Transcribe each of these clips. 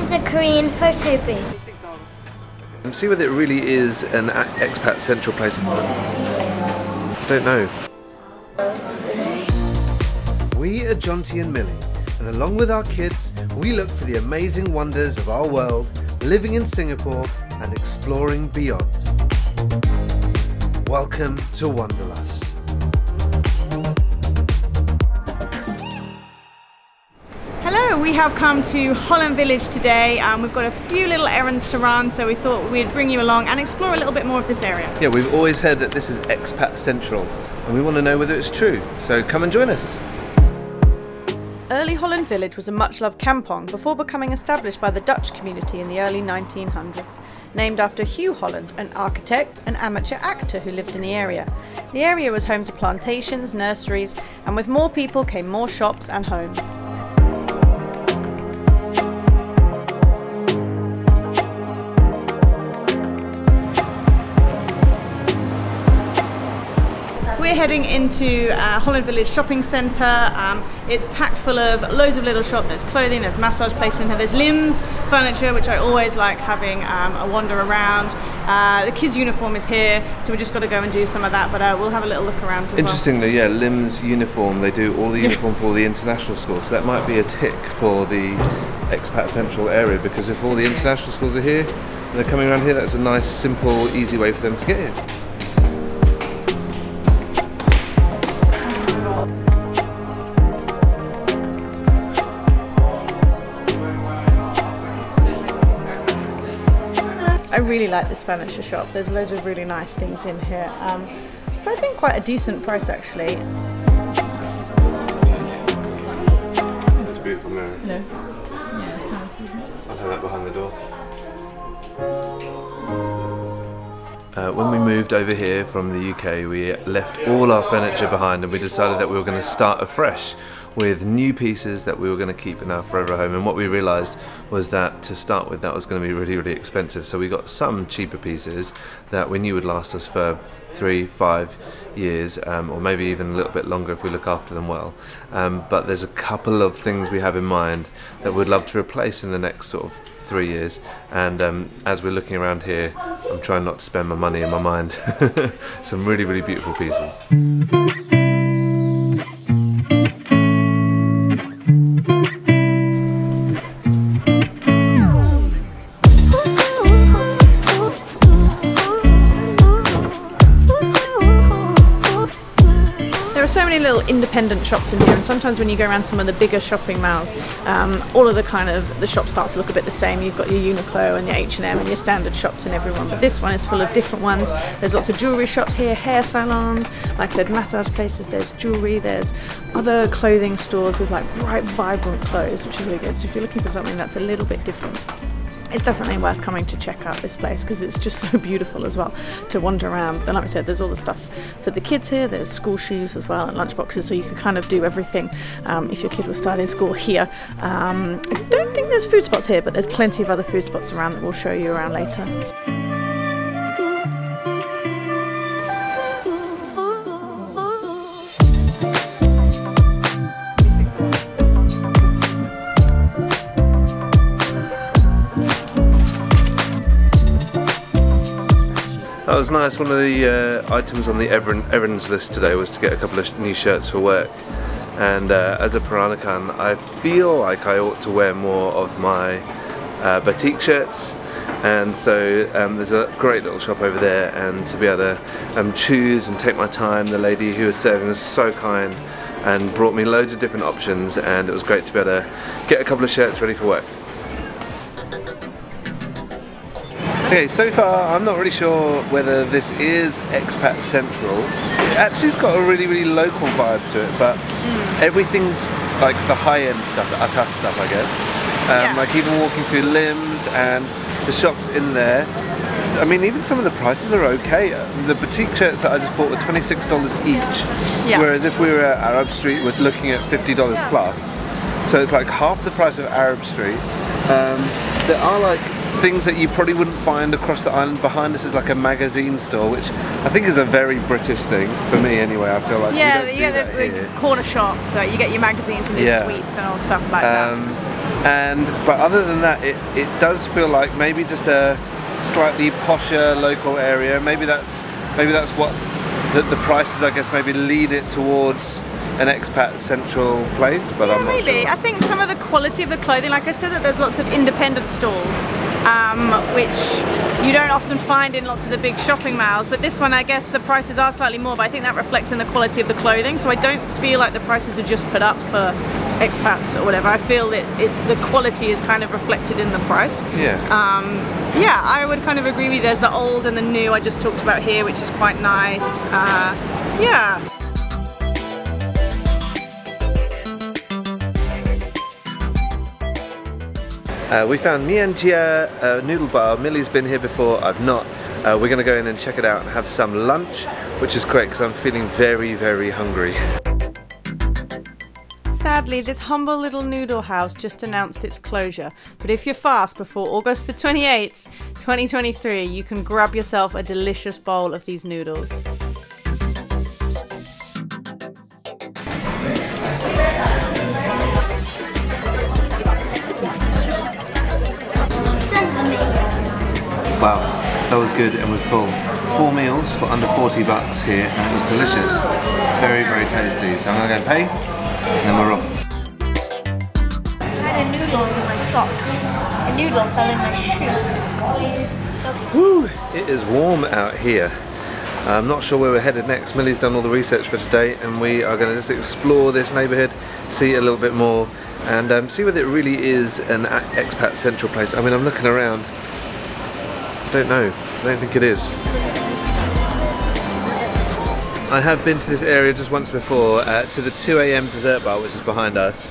is a Korean photo booth. And see whether it really is an expat central place. I don't know. We are Jonty and Millie, and along with our kids, we look for the amazing wonders of our world, living in Singapore and exploring beyond. Welcome to Wonderlust. Hello, we have come to Holland Village today. We've got a few little errands to run, so we thought we'd bring you along and explore a little bit more of this area. Yeah, we've always heard that this is expat central, and we want to know whether it's true, so come and join us. Early Holland Village was a much-loved kampong before becoming established by the Dutch community in the early 1900s, named after Hugh Holland, an architect and amateur actor who lived in the area. The area was home to plantations, nurseries, and with more people came more shops and homes. We're heading into Holland Village shopping centre. It's packed full of loads of little shops. There's clothing, there's massage places in here, there's limbs, furniture, which I always like having a wander around. The kids' uniform is here, so we just got to go and do some of that, but we'll have a little look around as Interestingly, yeah, Lim's uniform, they do all the uniform for all the international schools, so that might be a tick for the expat central area, because if all the international schools are here, and they're coming around here, that's a nice, simple, easy way for them to get here. I really like this furniture shop. There's loads of really nice things in here, but I think quite a decent price actually. It's beautiful, no? No. Yeah, it's nice, isn't it? I'll have that behind the door. When we moved over here from the UK, we left all our furniture behind and we decided that we were going to start afresh with new pieces that we were going to keep in our forever home. And what we realised was that to start with, that was going to be really, really expensive. So we got some cheaper pieces that we knew would last us for 3-5 years, or maybe even a little bit longer if we look after them well. But there's a couple of things we have in mind that we'd love to replace in the next sort of 3 years, and as we're looking around here, I'm trying not to spend my money in my mind. Some really, really beautiful pieces. So many little independent shops in here, and sometimes when you go around some of the bigger shopping malls, all of the shops start to look a bit the same. You've got your Uniqlo and your H&M and your standard shops in everyone, but this one is full of different ones. There's lots of jewellery shops here, hair salons, like I said, massage places, there's jewellery, there's other clothing stores with like bright, vibrant clothes, which is really good. So if you're looking for something that's a little bit different, it's definitely worth coming to check out this place because it's just so beautiful as well to wander around. And like I said, there's all the stuff for the kids here. There's school shoes as well and lunch boxes, so you can kind of do everything if your kid was starting school here. I don't think there's food spots here, but there's plenty of other food spots around that we'll show you around later. That was nice. One of the items on the errands list today was to get a couple of new shirts for work. And as a Peranakan, I feel like I ought to wear more of my batik shirts. And so there's a great little shop over there, and to be able to choose and take my time, the lady who was serving was so kind and brought me loads of different options, and it was great to be able to get a couple of shirts ready for work. Okay, so far I'm not really sure whether this is Expat Central. It actually's got a really, really local vibe to it, but everything's like the high-end stuff, the atas stuff, I guess. Yeah. Like even walking through Limbs and the shops in there, I mean, even some of the prices are okay. The boutique shirts that I just bought were $26 each, whereas if we were at Arab Street, we're looking at $50 plus. So it's like half the price of Arab Street. There are like things that you probably wouldn't find across the island. Behind us is like a magazine store, which I think is a very British thing, for me anyway. I feel like you get the corner shop, you get your magazines and your sweets and all stuff like that. But other than that, it does feel like maybe just a slightly posher local area. Maybe that's what the prices, I guess, maybe lead it towards an expat central place, but I'm not sure. I think some of the quality of the clothing, like I said, that there's lots of independent stores, which you don't often find in lots of the big shopping malls, but this one, I guess the prices are slightly more, but I think that reflects in the quality of the clothing, so I don't feel like the prices are just put up for expats or whatever. I feel that the quality is kind of reflected in the price. Yeah. Yeah, I would kind of agree with you. There's the old and the new I just talked about here, which is quite nice. Yeah. We found Mien Chia noodle bar. Millie's been here before, I've not. We're going to go in and check it out and have some lunch, which is great because I'm feeling very, very hungry. Sadly, this humble little noodle house just announced its closure, but if you're fast before August the 28th, 2023, you can grab yourself a delicious bowl of these noodles. Wow, that was good and we're full. 4 meals for under 40 bucks here and it was delicious. Very, very tasty. So I'm going to go pay and then we're off. I had a noodle in my sock. A noodle fell in my shoe. Woo! It is warm out here. I'm not sure where we're headed next. Millie's done all the research for today and we are going to just explore this neighbourhood, see a little bit more and see whether it really is an expat central place. I mean, I'm looking around. I don't know. I don't think it is. I have been to this area just once before, to the 2 AM dessert bar, which is behind us.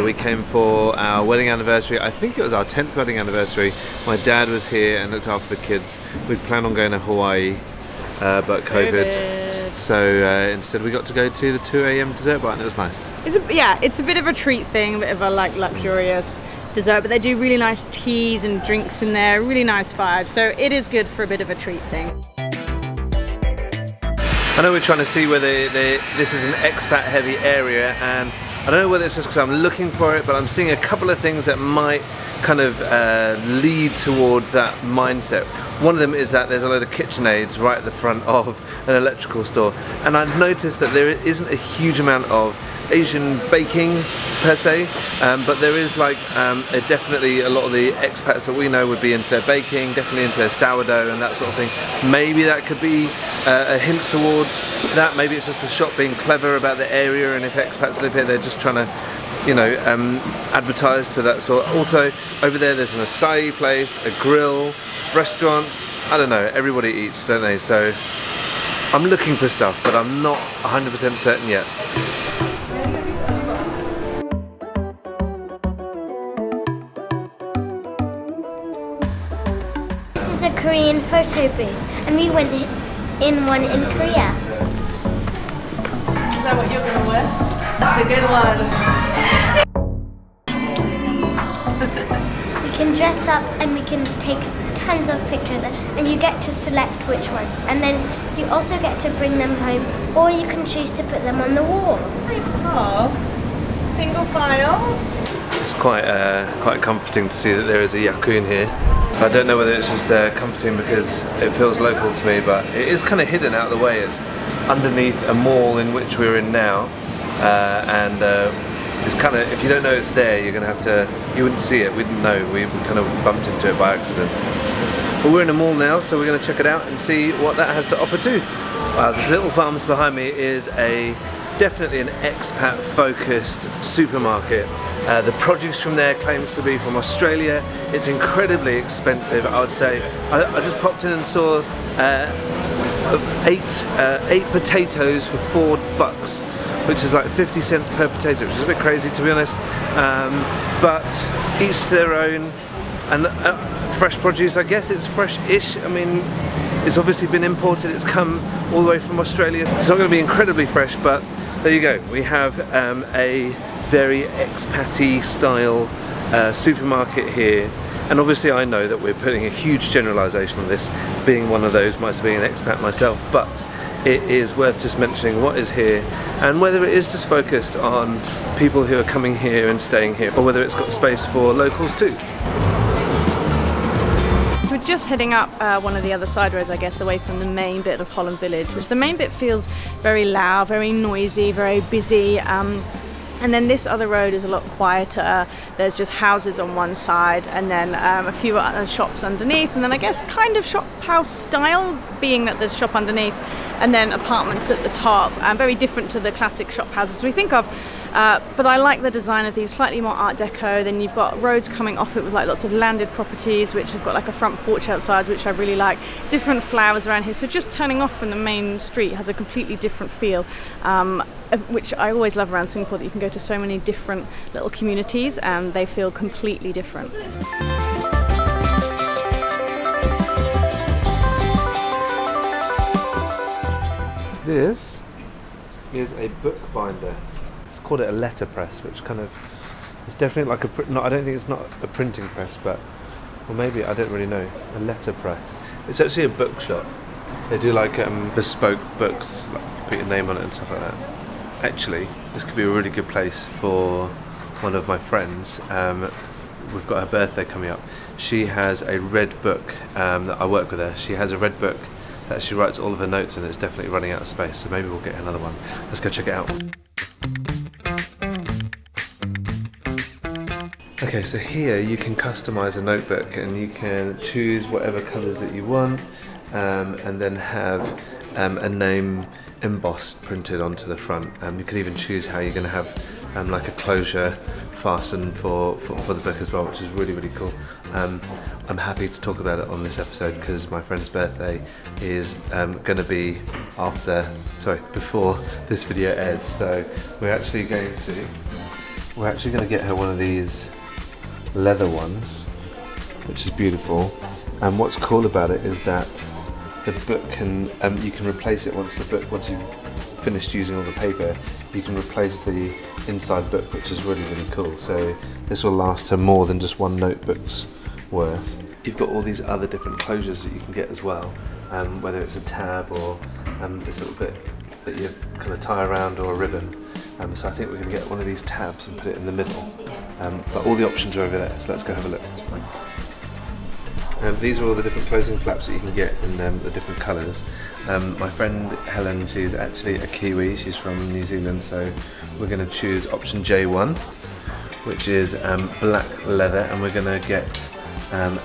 We came for our wedding anniversary. I think it was our 10th wedding anniversary. My dad was here and looked after the kids. We'd planned on going to Hawaii, but COVID. So instead we got to go to the 2 AM dessert bar and it was nice. It's a bit of a treat thing, a bit of a like luxurious dessert, but they do really nice teas and drinks in there, really nice vibe, so it is good for a bit of a treat thing. I know we're trying to see whether this is an expat heavy area and I don't know whether it's just because I'm looking for it, but I'm seeing a couple of things that might kind of lead towards that mindset. One of them is that there's a load of KitchenAids right at the front of an electrical store and I've noticed that there isn't a huge amount of Asian baking per se, but there is like definitely a lot of the expats that we know would be into their baking, definitely into their sourdough and that sort of thing. Maybe that could be a hint towards that. Maybe it's just the shop being clever about the area and if expats live here they're just trying to, you know, advertise to that sort. Also over there's an acai place, a grill, restaurants, I don't know, everybody eats, don't they? So I'm looking for stuff but I'm not 100% certain yet. A Korean photo booth and we went in one in Korea. Is that what you're going to wear? That's a good one. We can dress up and we can take tons of pictures and you get to select which ones and then you also get to bring them home or you can choose to put them on the wall. Very small. Single file. It's quite comforting to see that there is a yakun here. I don't know whether it's just comforting because it feels local to me, but it is kind of hidden out of the way. It's underneath a mall in which we're in now, and it's kind of, if you don't know it's there, you're going to have to, you wouldn't see it, we didn't know, we kind of bumped into it by accident. But we're in a mall now, so we're going to check it out and see what that has to offer too. This little farms behind me is definitely an expat focused supermarket. The produce from there claims to be from Australia. It's incredibly expensive, I would say. I just popped in and saw 8 potatoes for $4, which is like 50 cents per potato, which is a bit crazy to be honest. But each to their own. And fresh produce, I guess it's fresh-ish. I mean, it's obviously been imported, it's come all the way from Australia. It's not going to be incredibly fresh, but there you go. We have a very expat-y style supermarket here, and obviously I know that we're putting a huge generalisation on this, being one of those, might be an expat myself, but it is worth just mentioning what is here and whether it is just focused on people who are coming here and staying here, or whether it's got space for locals too. We're just heading up one of the other side roads, I guess, away from the main bit of Holland Village, which the main bit feels very loud, very noisy, very busy. And then this other road is a lot quieter. There's just houses on one side and then a few other shops underneath, and then I guess kind of shop house style, being that there's shop underneath and then apartments at the top, very different to the classic shop houses we think of. But I like the design of these, slightly more art deco. Then you've got roads coming off it with like lots of landed properties which have got like a front porch outside, which I really like. Different flowers around here, so just turning off from the main street has a completely different feel, which I always love around Singapore, that you can go to so many different little communities and they feel completely different. This is a book binder. It's called it a letterpress, which kind of, it's definitely like a, I don't think it's not a printing press, but, or maybe, I don't really know, a letterpress. It's actually a bookshop. They do like bespoke books, like put your name on it and stuff like that. Actually, this could be a really good place for one of my friends. We've got her birthday coming up. She has a red book that I work with her. She has a red book that she writes all of her notes in. It's definitely running out of space, so maybe we'll get another one. Let's go check it out. Okay, so here you can customize a notebook and you can choose whatever colours that you want, and then have a name embossed, printed onto the front. You can even choose how you're going to have like a closure fastened for the book as well, which is really, really cool. I'm happy to talk about it on this episode because my friend's birthday is going to be before this video airs. So we're actually going to get her one of these leather ones, which is beautiful. And what's cool about it is that the book can, you can replace it once you've finished using all the paper, you can replace the inside book, which is really, really cool. So this will last her more than just one notebook's worth. You've got all these other different closures that you can get as well, whether it's a tab or this little bit that you kind of tie around, or a ribbon. So I think we're going to get one of these tabs and put it in the middle. But all the options are over there, so let's go have a look. These are all the different closing flaps that you can get in the different colours. My friend Helen, she's actually a Kiwi, she's from New Zealand, so we're going to choose option J1, which is black leather, and we're going to get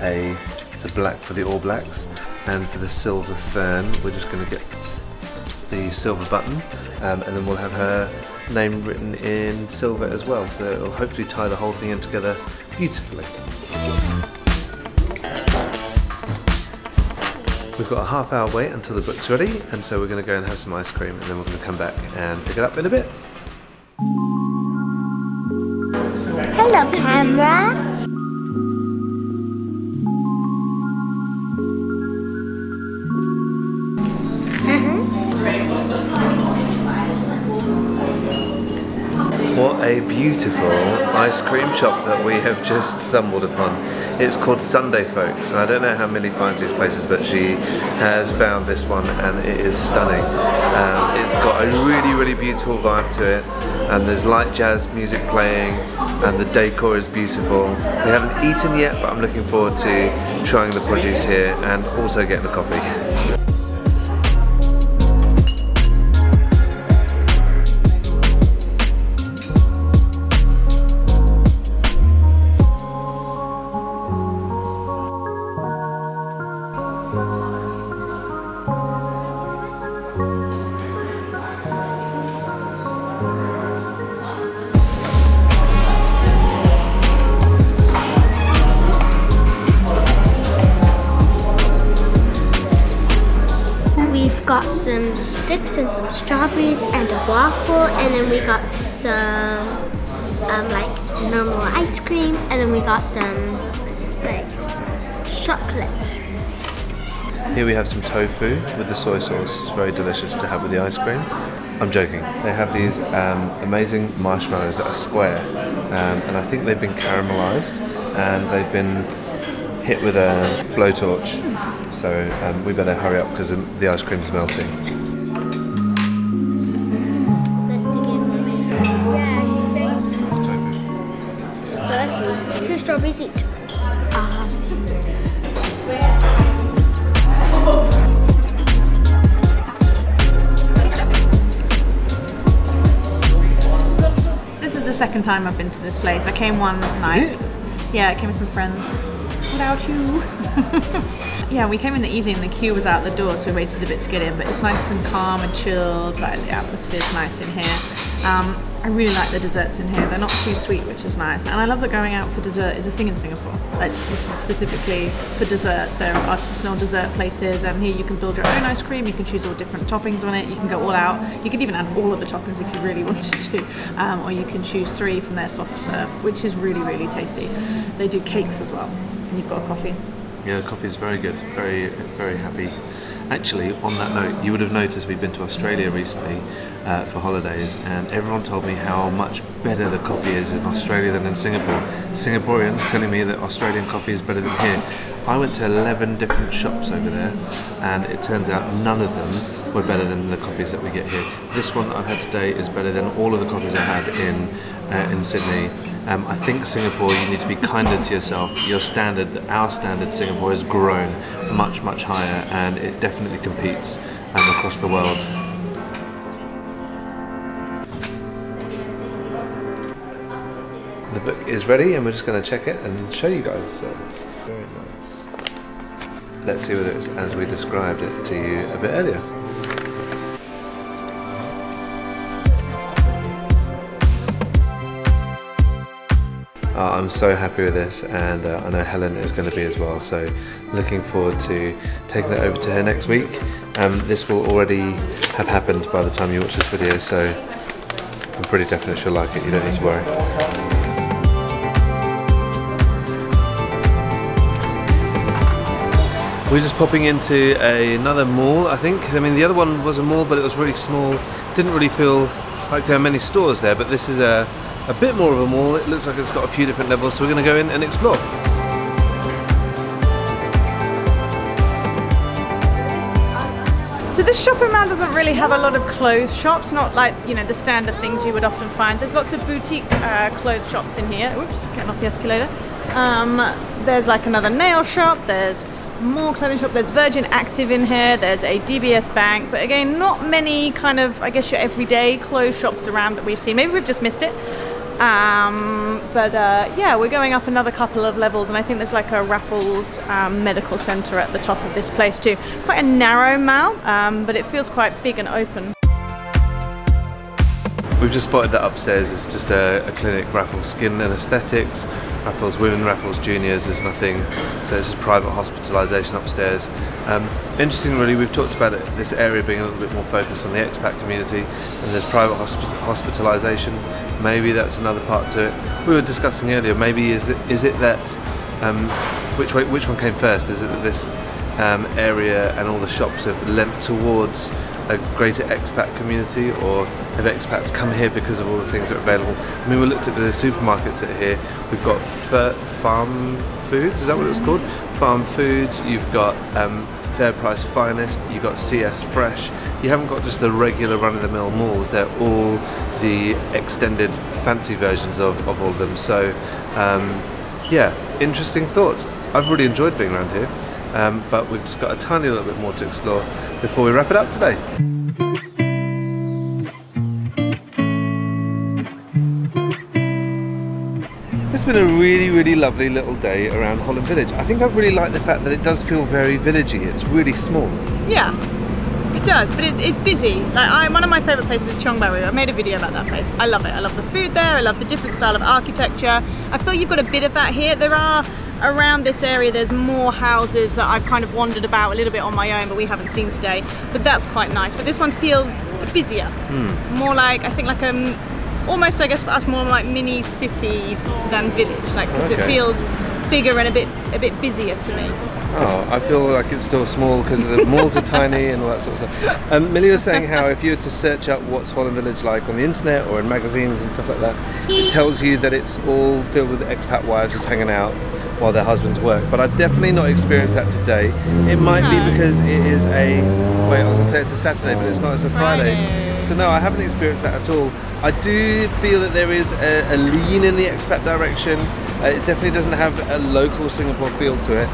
it's a black for the All Blacks, and for the silver fern we're just going to get the silver button, and then we'll have her name written in silver as well, so it'll hopefully tie the whole thing in together beautifully. We've got a half-hour wait until the book's ready, and so we're going to go and have some ice cream, and then we're going to come back and pick it up in a bit. Hello, camera. What a beautiful ice cream shop that we have just stumbled upon. It's called Sunday Folks, and I don't know how Millie finds these places, but she has found this one and it is stunning. It's got a really, really beautiful vibe to it, and there's light jazz music playing, and the decor is beautiful. We haven't eaten yet, but I'm looking forward to trying the produce here and also getting the coffee. Got some sticks and some strawberries and a waffle, and then we got some like normal ice cream, and then we got some like chocolate. Here we have some tofu with the soy sauce. It's very delicious to have with the ice cream. I'm joking. They have these amazing marshmallows that are square, and I think they've been caramelised and they've been hit with a blowtorch. So we better hurry up because the ice cream's melting. Let's dig in. Yeah, she's saying first 2 strawberries each. This is the second time I've been to this place. I came one night. Is it? Yeah, I came with some friends. Without you. Yeah, we came in the evening, the queue was out the door, so we waited a bit to get in, but it's nice and calm and chilled, like the atmosphere's nice in here. I really like the desserts in here. They're not too sweet, which is nice. And I love that going out for dessert is a thing in Singapore. Like, this is specifically for desserts. There are artisanal dessert places, and here you can build your own ice cream. You can choose all different toppings on it. You can go all out. You could even add all of the toppings if you really wanted to. Or you can choose 3 from their soft serve, which is really, really tasty. They do cakes as well. And you've got a coffee. Yeah, the coffee is very good. Very, very happy. Actually, on that note, you would have noticed we've been to Australia recently for holidays, and everyone told me how much better the coffee is in Australia than in Singapore. Singaporeans telling me that Australian coffee is better than here. I went to 11 different shops over there, and it turns out none of them were better than the coffees that we get here. This one that I've had today is better than all of the coffees I had in Sydney. I think Singapore, you need to be kinder to yourself. Our standard Singapore has grown much, much higher, and it definitely competes across the world. The book is ready, and we're just going to check it and show you guys. So, very nice. Let's see whether it's as we described it to you a bit earlier. I'm so happy with this, and I know Helen is going to be as well, so looking forward to taking that over to her next week. This will already have happened by the time you watch this video, so I'm pretty definite she'll like it, you don't need to worry. We're just popping into another mall, I think. I mean, the other one was a mall, but it was really small. Didn't really feel like there are many stores there, but this is a bit more of a mall. It looks like it's got a few different levels, so we're going to go in and explore. So this shopping mall doesn't really have a lot of clothes shops, not like, you know, the standard things you would often find. There's lots of boutique clothes shops in here. Oops, getting off the escalator. There's like another nail shop, there's more clothing shop, there's Virgin Active in here, there's a DBS Bank, but again, not many kind of, I guess, your everyday clothes shops around that we've seen. Maybe we've just missed it. Yeah, we're going up another couple of levels, and I think there's like a Raffles medical centre at the top of this place too. Quite a narrow mall, but it feels quite big and open. We've just spotted that upstairs. It's just a clinic, Raffles Skin and Aesthetics, Raffles Women, Raffles Juniors. There's nothing, so this is private hospitalisation upstairs. Interesting, really. We've talked about this area being a little bit more focused on the expat community, and there's private hospitalisation. Maybe that's another part to it. We were discussing earlier. Maybe is it that which one came first? Is it that this area and all the shops have lent towards a greater expat community, or have expats come here because of all the things that are available? I mean, we looked at the supermarkets that are here. We've got Farm Foods, is that what it was called? Farm Foods, you've got Fair Price Finest, you've got CS Fresh. You haven't got just the regular run-of-the-mill malls, they're all the extended fancy versions of all of them. So yeah, interesting thoughts. I've really enjoyed being around here. But we've just got a tiny little bit more to explore before we wrap it up today. It's been a really, really lovely little day around Holland Village. I think I really like the fact that it does feel very villagey. It's really small. Yeah, it does, but it's busy. Like one of my favourite places is Chongbaru. I made a video about that place. I love it. I love the food there. I love the different style of architecture. I feel you've got a bit of that here. There are, around this area, there's more houses that I've kind of wandered about a little bit on my own, but we haven't seen today. But that's quite nice. But this one feels busier. More like, I think like almost, I guess for us, more like mini city than village. Like, because it feels bigger and a bit busier to me. Oh, I feel like it's still small because the malls are tiny and all that sort of stuff. Millie was saying how if you were to search up what's Holland Village like on the internet or in magazines and stuff like that, it tells you that it's all filled with expat wives just hanging out while their husbands work. But I've definitely not experienced that today. It might be because it is a, wait, I was going to say it's a Saturday, but it's not, it's a Friday. So no, I haven't experienced that at all. I do feel that there is a lean in the expat direction. It definitely doesn't have a local Singapore feel to it.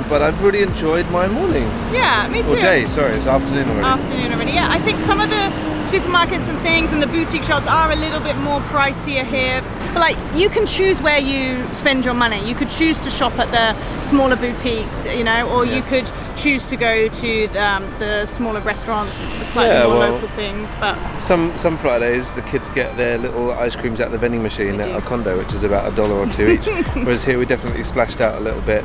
But I've really enjoyed my morning. Yeah, me too. Or day, sorry, it's afternoon already. Afternoon already, yeah. I think some of the supermarkets and things and the boutique shops are a little bit more pricier here. But like, you can choose where you spend your money. You could choose to shop at the smaller boutiques, you know, or you could choose to go to the smaller restaurants, slightly more local things. But some Fridays the kids get their little ice creams out the vending machine at our condo, which is about $1 or $2 each. Whereas here we definitely splashed out a little bit,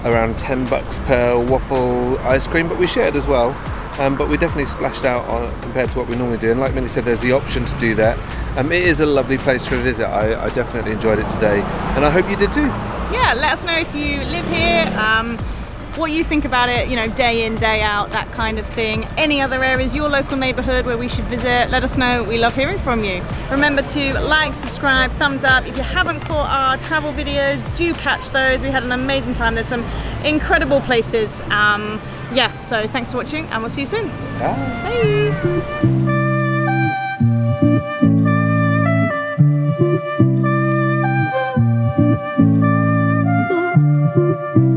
around $10 per waffle ice cream, but we shared as well. But we definitely splashed out on compared to what we normally do. And like Millie said, there's the option to do that. It is a lovely place for a visit. I definitely enjoyed it today, and I hope you did too. Yeah, let us know if you live here, what you think about it, you know, day in, day out, that kind of thing. Any other areas, your local neighbourhood where we should visit, let us know. We love hearing from you. Remember to like, subscribe, thumbs up. If you haven't caught our travel videos, do catch those. We had an amazing time. There's some incredible places. Yeah, so thanks for watching and we'll see you soon. Bye. Bye.